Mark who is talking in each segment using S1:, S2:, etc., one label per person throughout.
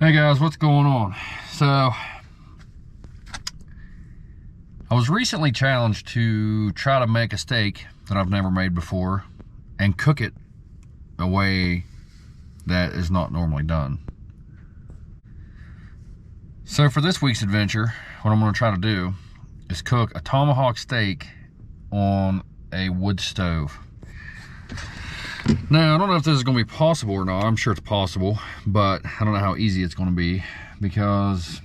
S1: Hey guys, what's going on? So, I was recently challenged to try to make a steak that I've never made before and cook it a way that is not normally done. So for this week's adventure, what I'm going to try to do is cook a tomahawk steak on a wood stove. Now, I don't know if this is going to be possible or not. I'm sure it's possible, but I don't know how easy it's going to be because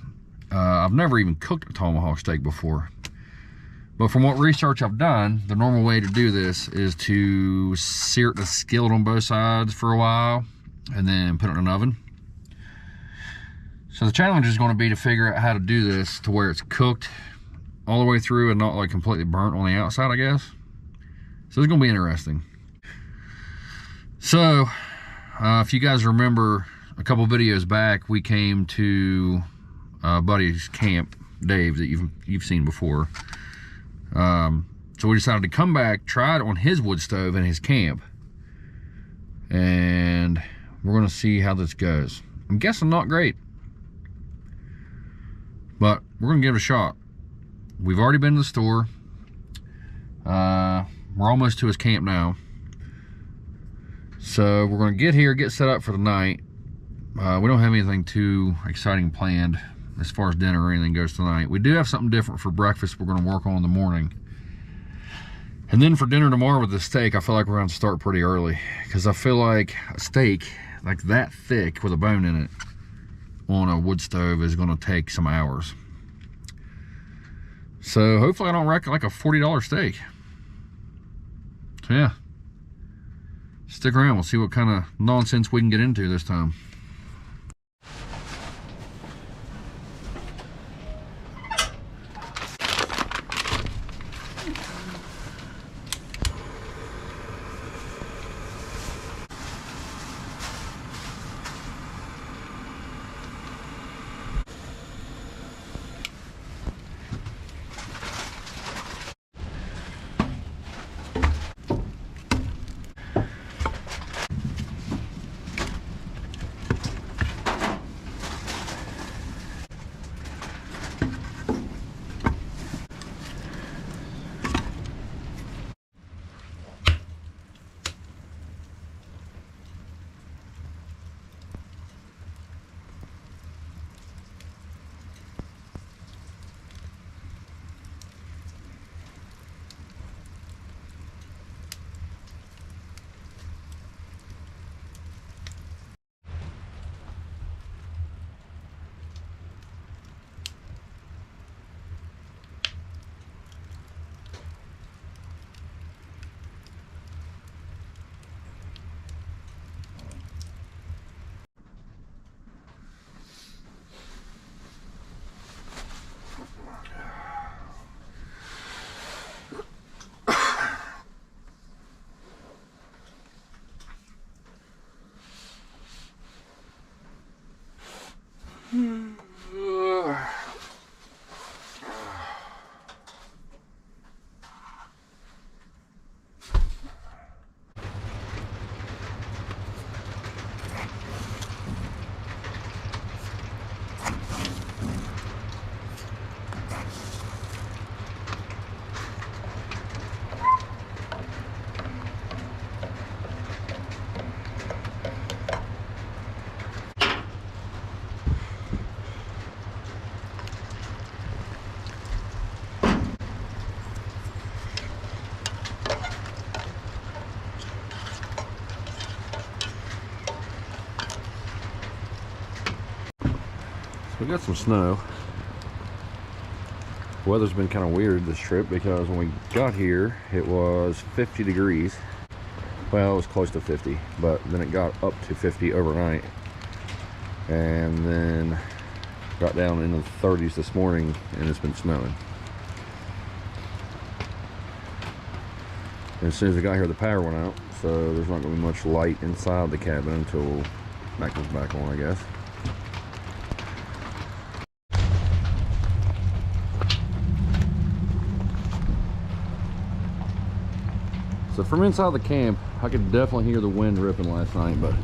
S1: I've never even cooked a tomahawk steak before. But from what research I've done, the normal way to do this is to sear the skillet on both sides for a while and then put it in an oven. So the challenge is going to be to figure out how to do this to where it's cooked all the way through and not like completely burnt on the outside, I guess. So it's going to be interesting. So, if you guys remember a couple videos back, we came to a buddy's camp, Dave, that you've seen before. So we decided to come back, try it on his wood stove in his camp, and we're going to see how this goes. I'm guessing not great, but we're going to give it a shot. We've already been to the store. We're almost to his camp now. So we're going to get here, get set up for the night. We don't have anything too exciting planned as far as dinner or anything goes tonight. We do have something different for breakfast we're going to work on in the morning. And then for dinner tomorrow with the steak, I feel like we're going to start pretty early because I feel like a steak like that thick with a bone in it on a wood stove is going to take some hours. So hopefully I don't wreck like a $40 steak. So yeah. Stick around, we'll see what kind of nonsense we can get into this time. We got some snow. Weather's been kind of weird this trip because when we got here it was 50 degrees. Well, it was close to 50, but then it got up to 50 overnight and then got down into the 30s this morning and it's been snowing. And as soon as we got here the power went out, so there's not going to be much light inside the cabin until that goes back on, I guess. So from inside the camp, I could definitely hear the wind ripping last night, but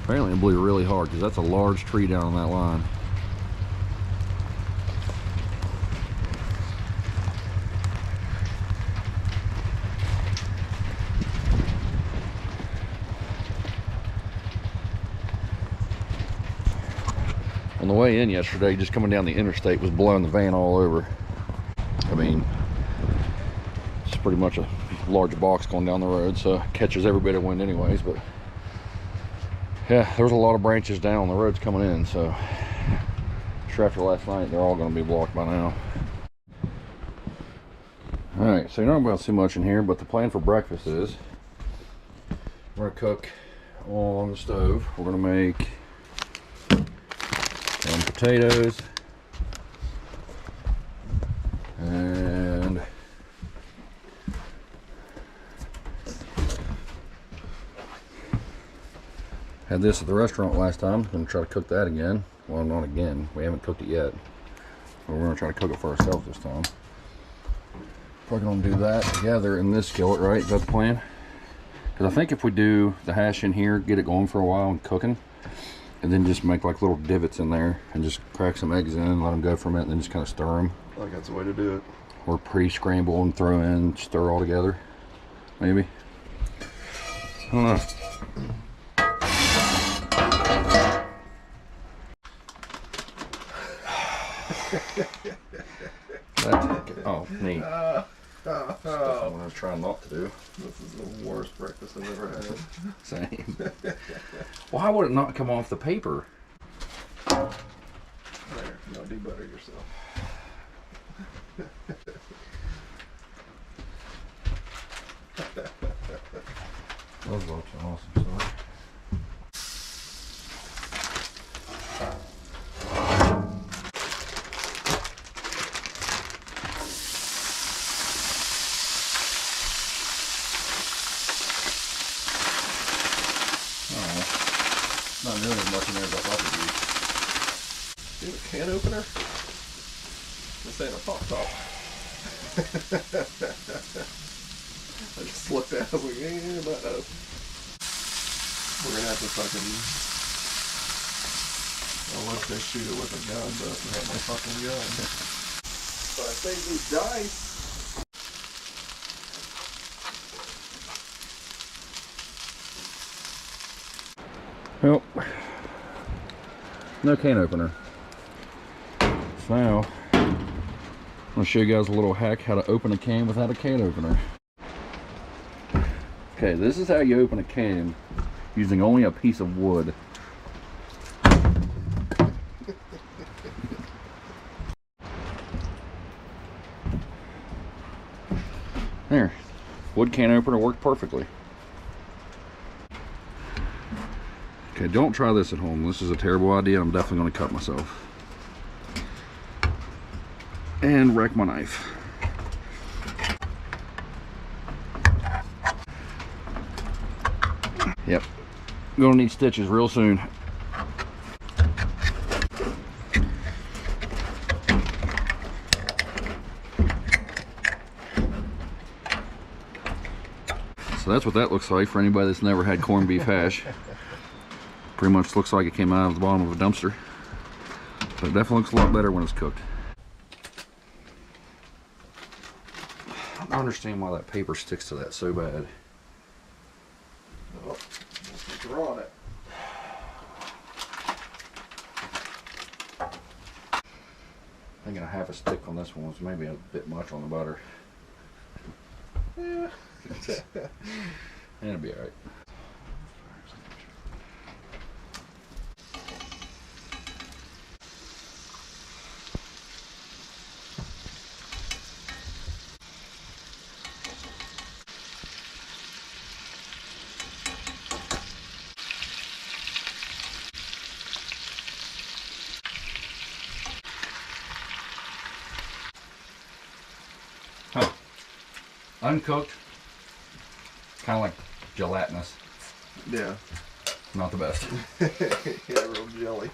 S1: Apparently it blew really hard because that's a large tree down on that line. On the way in yesterday, just coming down the interstate was blowing the van all over. I mean, it's pretty much a large box going down the road, so it catches every bit of wind anyways. But yeah, there was a lot of branches down on the roads coming in, so sure after last night they're all going to be blocked by now. All right, so you're not about to see much in here, but the plan for breakfast is we're going to cook on the stove. We're going to make some potatoes and had this at the restaurant last time. I'm going to try to cook that again. Well, not again. We haven't cooked it yet. But we're going to try to cook it for ourselves this time. Probably going to do that together in this skillet, right? Is that the plan? Because I think if we do the hash in here, get it going for a while and cooking, and then just make like little divots in there and just crack some eggs in, let them go for a minute, and then just kind of stir them.
S2: I think that's the way to do it.
S1: Or pre-scramble and throw in, stir all together. Maybe. I don't know. Oh, neat. That's what I was trying not to do.
S2: This is the worst breakfast I've ever had.
S1: Same. Why would it not come off the paper?
S2: There, now debutter yourself.
S1: Those looks awesome, sorry. Not doing as much in there as I thought it'd be.
S2: See the can opener? This ain't a pop top. I just looked at it, I was like, yeah, that does. We're gonna have to fucking, unless they shoot it with a gun, but I have my fucking gun. So I saved these dice.
S1: Well, no can opener. So now, I'm going to show you guys a little hack how to open a can without a can opener. Okay, this is how you open a can using only a piece of wood. There, wood can opener worked perfectly. Okay, don't try this at home. This is a terrible idea. I'm definitely going to cut myself. And wreck my knife. Yep. Gonna need stitches real soon. So that's what that looks like for anybody that's never had corned beef hash. Pretty much looks like it came out of the bottom of a dumpster. But it definitely looks a lot better when it's cooked. I don't understand why that paper sticks to that so bad.
S2: Oh, just draw it.
S1: Thinking a half a stick on this one was maybe a bit much on the butter.
S2: Yeah.
S1: It'll be alright. Huh. Uncooked, kind of like gelatinous.
S2: Yeah.
S1: Not the best.
S2: Yeah, real jelly.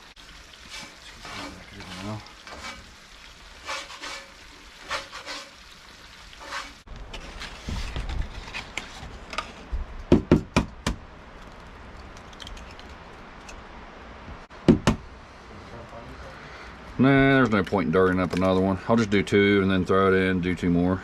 S1: Nah, there's no point in dirtying up another one. I'll just do 2 and then throw it in, do 2 more.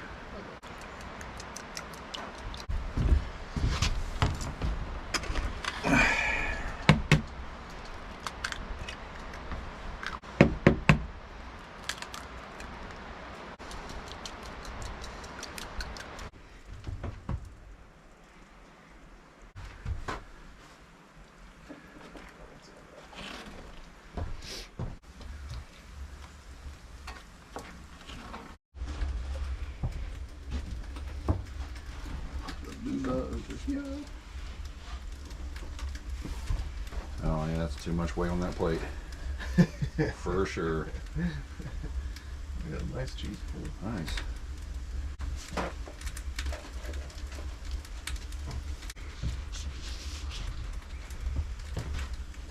S1: Oh yeah, that's too much weight on that plate. For sure.
S2: We got a nice cheese pull.
S1: Nice.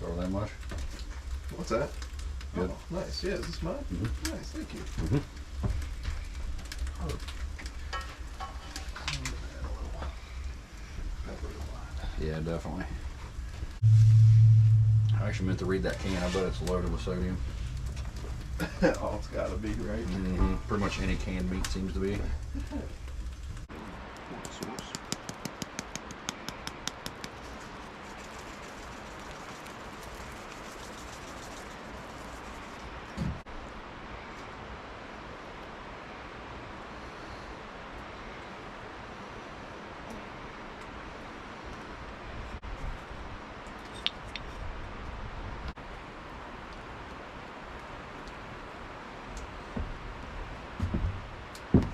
S1: Throw that much?
S2: What's that?
S1: Good.
S2: Oh, nice. Yeah, is this mine?
S1: Mm-hmm.
S2: Nice, thank you.
S1: Mm-hmm. Yeah, definitely. I actually meant to read that can. I bet it's loaded with sodium.
S2: Oh, it's gotta be, right?
S1: Mm-hmm. Pretty much any canned meat seems to be.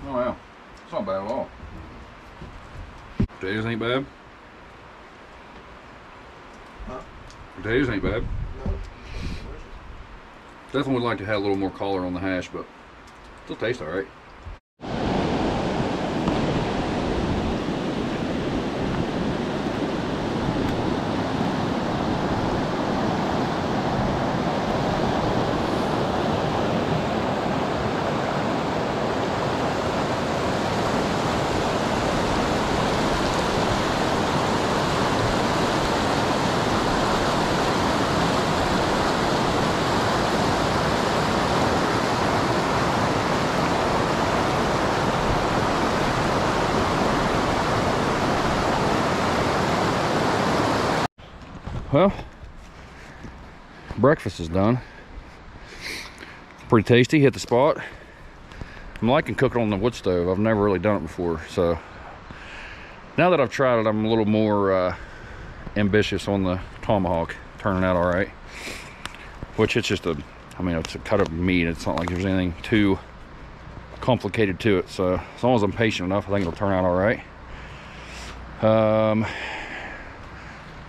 S1: Oh wow, it's not bad at all. Potatoes ain't bad.
S2: Huh?
S1: Potatoes ain't bad.
S2: No.
S1: Definitely would like to have a little more color on the hash, but still tastes all right. Well, breakfast is done. Pretty tasty, hit the spot. I'm liking cooking on the wood stove. I've never really done it before, so now that I've tried it, I'm a little more ambitious on the Tomahawk, turning out all right. Which it's just it's a cut of meat. It's not like there's anything too complicated to it, so as long as I'm patient enough, I think it'll turn out all right.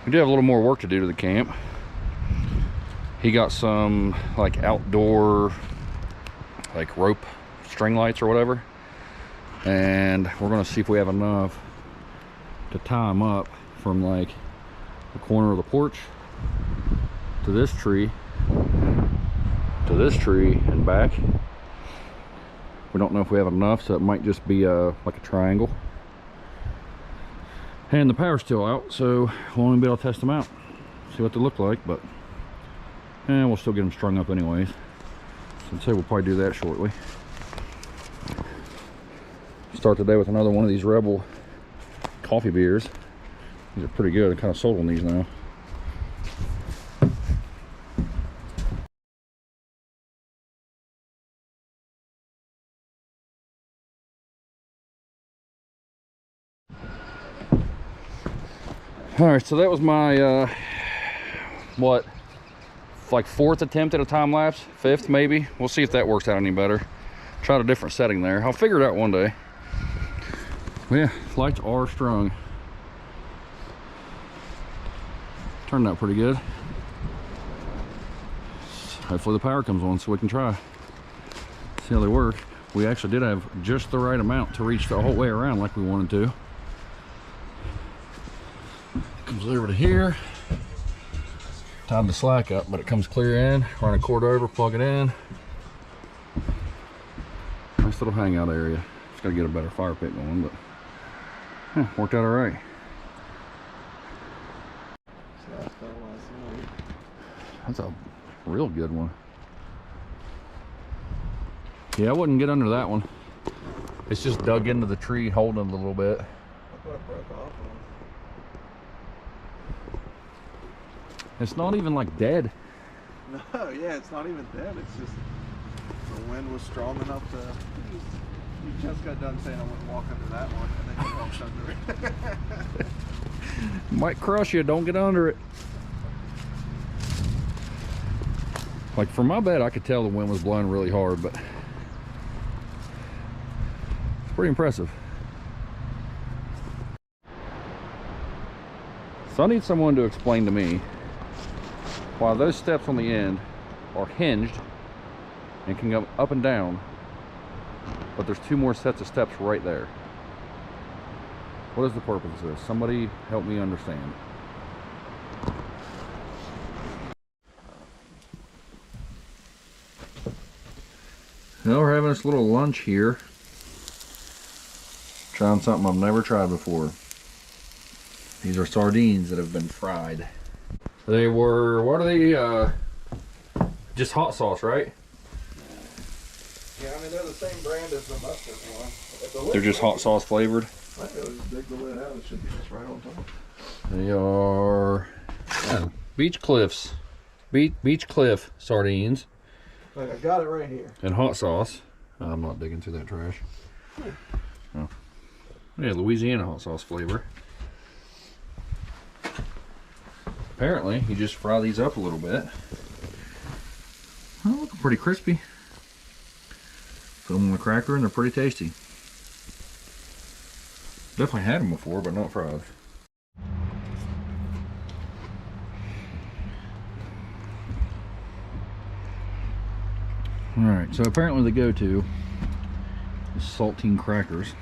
S1: We do have a little more work to do to the camp. He got some like outdoor like rope string lights or whatever, and we're gonna see if we have enough to tie them up from like the corner of the porch to this tree and back. We don't know if we have enough, so it might just be like a triangle. And the power's still out, so we'll only be able to test them out, see what they look like, but we'll still get them strung up anyways. So I'd say we'll probably do that shortly. Start the day with another one of these Rebel coffee beers. These are pretty good. I'm kind of sold on these now. All right, so that was my what, like 4th attempt at a time lapse, 5th maybe. We'll see if that works out any better. Tried a different setting there. I'll figure it out one day. But yeah, lights are strung. Turned out pretty good. Hopefully the power comes on so we can try. See how they work. We actually did have just the right amount to reach the whole way around like we wanted to. Comes over to here. Tied the slack up, but it comes clear in. Run a cord over, plug it in. Nice little hangout area. Just gotta get a better fire pit going, but yeah, worked out all right. That's a real good one. Yeah, I wouldn't get under that one. It's just dug into the tree, holding it a little bit.
S2: I thought it broke off.
S1: It's not even like dead.
S2: No, yeah, it's not even dead. It's just the wind was strong enough to. You just got done saying I wouldn't walk under that one, and then you walked under it.
S1: Might crush you, don't get under it. Like from my bed, I could tell the wind was blowing really hard, but it's pretty impressive. So I need someone to explain to me why those steps on the end are hinged and can go up and down, but there's two more sets of steps right there. What is the purpose of this? Somebody help me understand. Well, we're having this little lunch here. Trying something I've never tried before. These are sardines that have been fried. They were, what are they, just hot sauce, right?
S2: Yeah, I mean, they're the same brand as the mustard one.
S1: They're just hot sauce flavored.
S2: I think just dig the lid out. It should be just right on top.
S1: They are Beach Cliff sardines.
S2: Like, I got it right here.
S1: And hot sauce. I'm not digging through that trash. Oh. Yeah, Louisiana hot sauce flavor. Apparently, you just fry these up a little bit. Oh, looking pretty crispy. Put them on the cracker and they're pretty tasty. Definitely had them before, but not fried. Alright, so apparently the go-to is saltine crackers.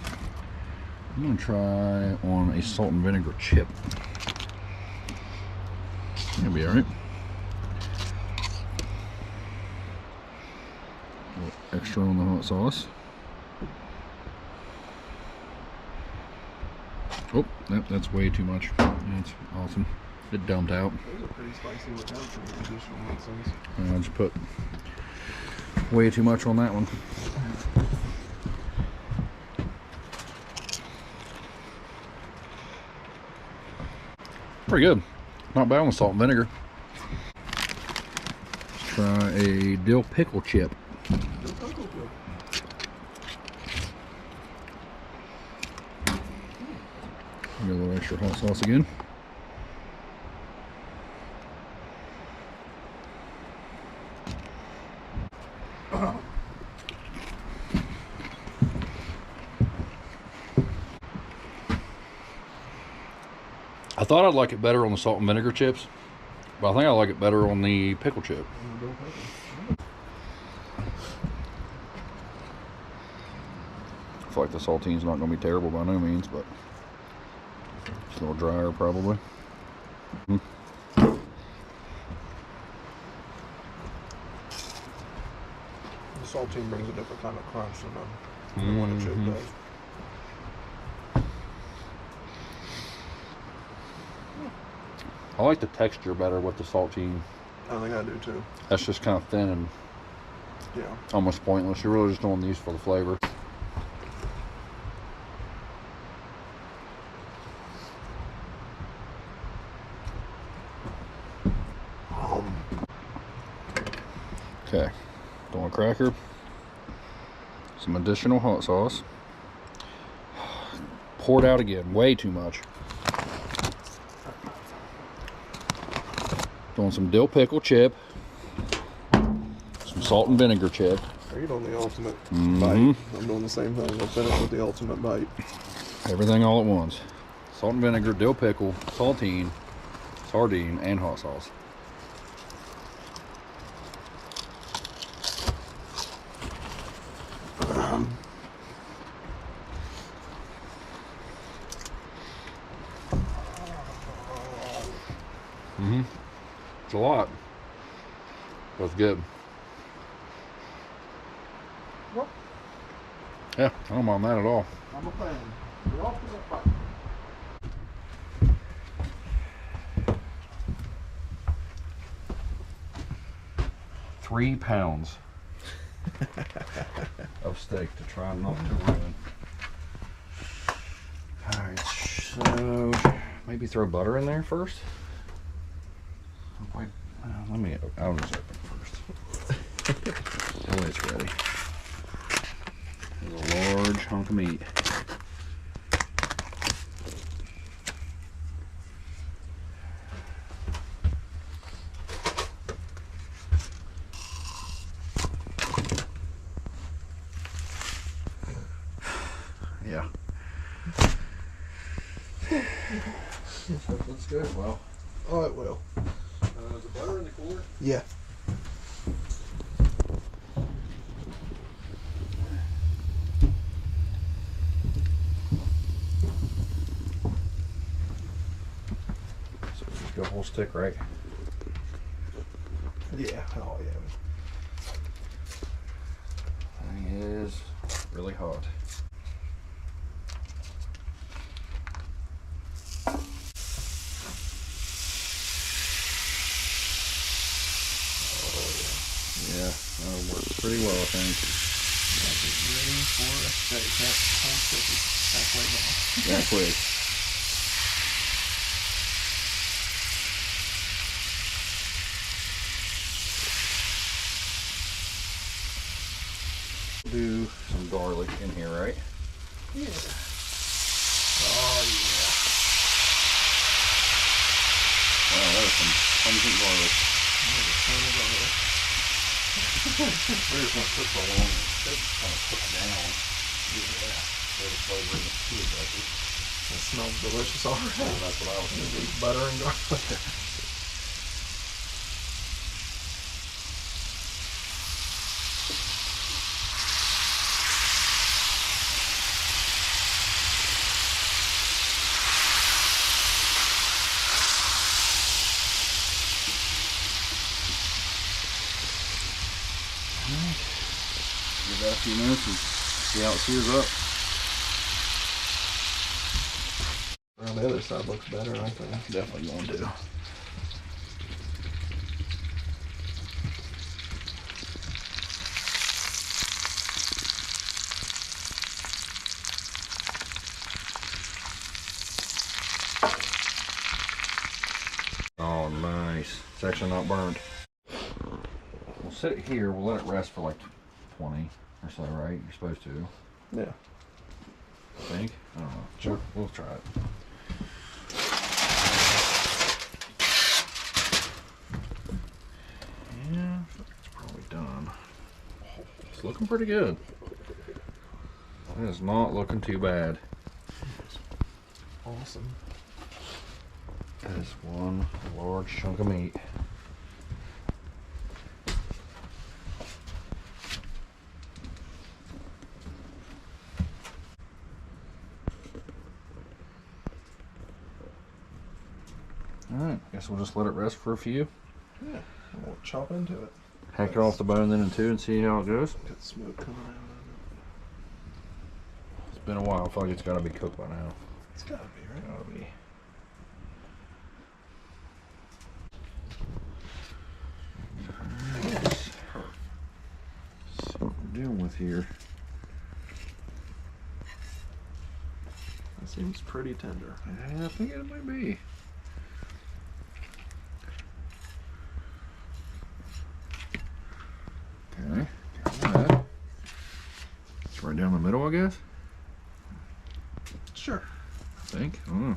S1: I'm going to try on a salt and vinegar chip. That'll be alright. A little extra on the hot sauce. Oh, that's way too much. That's awesome. It dumped out.
S2: Those are pretty spicy without some additional hot sauce.
S1: I just put way too much on that one. Pretty good. Not bad with salt and vinegar. Let's try a dill pickle chip. Get a little extra hot sauce again. I thought I'd like it better on the salt and vinegar chips, but I think I like it better on the pickle chip. I feel like the saltine's not going to be terrible by no means, but it's a little drier probably.
S2: The saltine brings a different kind of crunch than the one a chip does.
S1: I like the texture better with the saltine.
S2: I think I do too.
S1: That's just kind of thin and almost pointless. You're really just doing these for the flavor. Okay, throwing a cracker, some additional hot sauce. Poured out again, way too much. Throwing some dill pickle chip, some salt and vinegar chip.
S2: Are you doing the ultimate bite? I'm doing the same thing. We'll finish with the ultimate bite.
S1: Everything all at once. Salt and vinegar, dill pickle, saltine, sardine, and hot sauce. It's a lot, but it's good.
S2: What?
S1: Yeah, I don't mind that at all.
S2: I'm a fan. The ultimate bite.
S1: 3 pounds. of steak to try not to ruin. Alright, so maybe throw butter in there first. Wait, I'll just open it first. That way it's ready. There's a large hunk of meat. Yeah. That's good. Well.
S2: Oh, it will.
S1: Is the butter in the cooler?
S2: Yeah.
S1: So just go whole stick, right?
S2: Yeah. Oh, yeah.
S1: Thing is really hot. Yeah, that works pretty well, I think.
S2: Ready for a steak. That whole steak is halfway done.
S1: That quick. Do some garlic in here, right?
S2: Yeah. Oh, yeah.
S1: Wow, that was some pungent garlic. We're just going to cook so long, it's kind of cook down. Yeah. So the flavor in the food, like it.
S2: That smells delicious already.
S1: Yeah, that's what I was thinking.
S2: Butter and garlic.
S1: Give that a few minutes and see how it sears up.
S2: On the other side looks better, I think.
S1: Definitely going to. Oh, nice. It's actually not burned. We'll sit it here. We'll let it rest for like 20 or so, right? You're supposed to.
S2: Yeah.
S1: I think. I don't know.
S2: Sure.
S1: We'll try it. Yeah, it's probably done. It's looking pretty good. It is not looking too bad.
S2: Awesome.
S1: That is one large chunk of meat. Alright, guess we'll just let it rest for a few.
S2: Yeah. And we'll chop into it.
S1: Hack it off the bone then in two and see how it goes.
S2: Got smoke coming out of
S1: It's been a while. I feel like it's got to be cooked by now.
S2: it. It's gotta be, right?
S1: Gotta be. Alright. See what we're dealing with here.
S2: That seems pretty tender.
S1: Yeah, I think it might be. Okay, got that. It's right down the middle, I guess.
S2: Sure.
S1: I think. I don't know.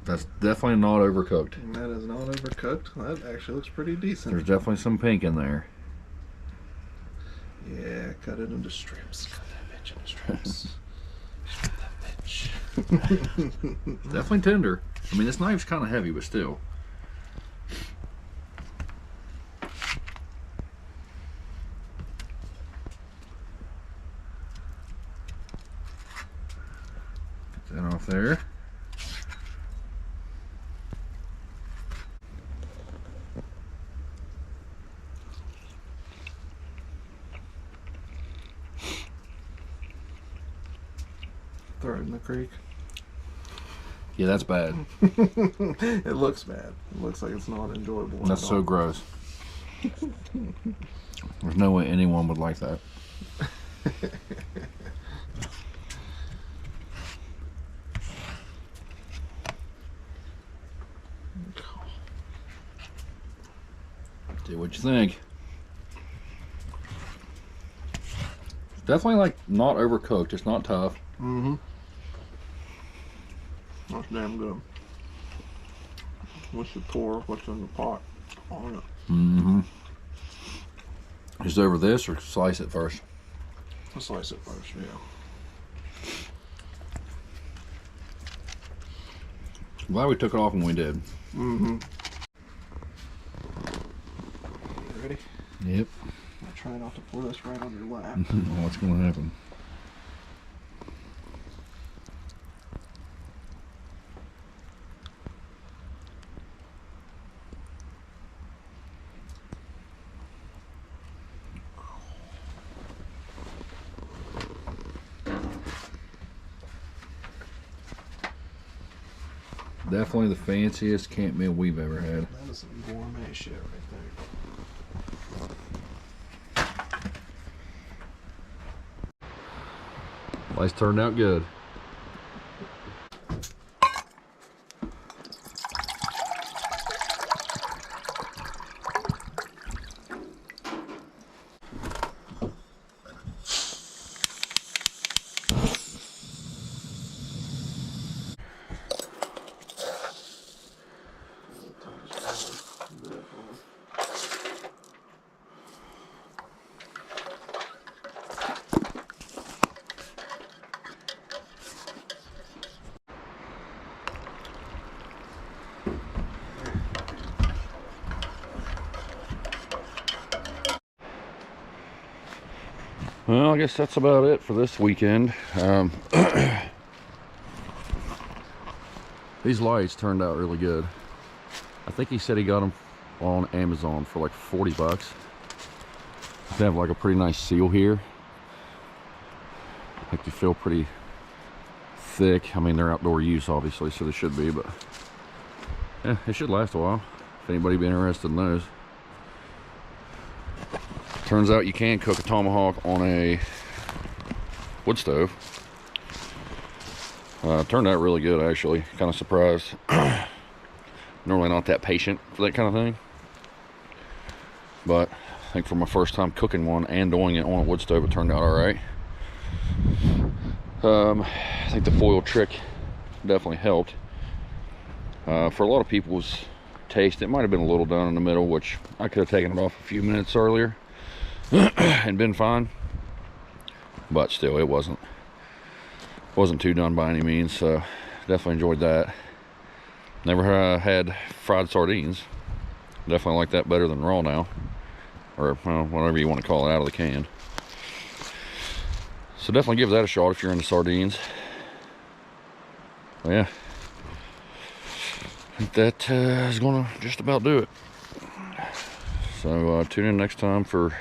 S1: That's definitely not overcooked.
S2: And that is not overcooked. That actually looks pretty decent.
S1: There's definitely some pink in there.
S2: Yeah, cut it into strips. Cut that bitch into strips. Cut that bitch.
S1: Definitely tender. I mean, this knife's kind of heavy, but still. Get that off there.
S2: Throw it in the creek.
S1: Yeah, that's bad.
S2: It looks bad. It looks like it's not enjoyable.
S1: That's so gross. There's no way anyone would like that. See what you think. Definitely like not overcooked. It's not tough.
S2: Mm-hmm. That's damn good. We should pour what's in the pot on it.
S1: Mm-hmm. Just over this or slice it first?
S2: I'll slice it first, yeah.
S1: I'm glad we took it off when we did.
S2: Mm-hmm. You ready?
S1: Yep.
S2: I'll try not to pour this right on your lap.
S1: What's going to happen? Definitely the fanciest camp meal we've ever had.
S2: That is some gourmet shit right there.
S1: Lights turned out good. Well, I guess that's about it for this weekend. These lights turned out really good. I think he said he got them on Amazon for like 40 bucks. They have like a pretty nice seal here. Like they feel pretty thick. I mean, they're outdoor use obviously, so they should be, but yeah, it should last a while if anybody be interested in those. Turns out you can cook a tomahawk on a wood stove. Turned out really good, actually. Kind of surprised. Normally not that patient for that kind of thing, but I think for my first time cooking one and doing it on a wood stove, it turned out all right. I think the foil trick definitely helped. For a lot of people's taste, it might have been a little done in the middle, which I could have taken it off a few minutes earlier and been fine, but still it wasn't too done by any means. So definitely enjoyed that. Never had fried sardines. Definitely like that better than raw now, or well, whatever you want to call it, out of the can. So definitely give that a shot if you're into sardines. Well, yeah, I think that is gonna just about do it. So tune in next time for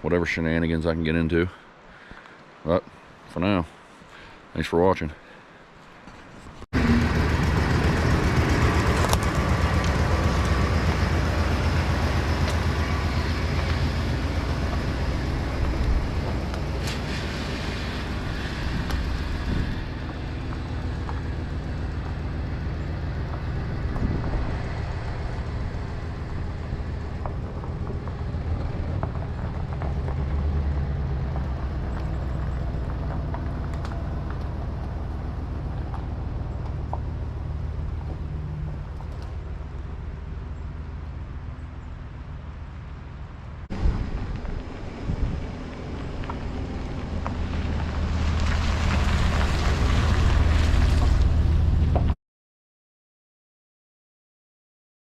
S1: whatever shenanigans I can get into. But for now, thanks for watching.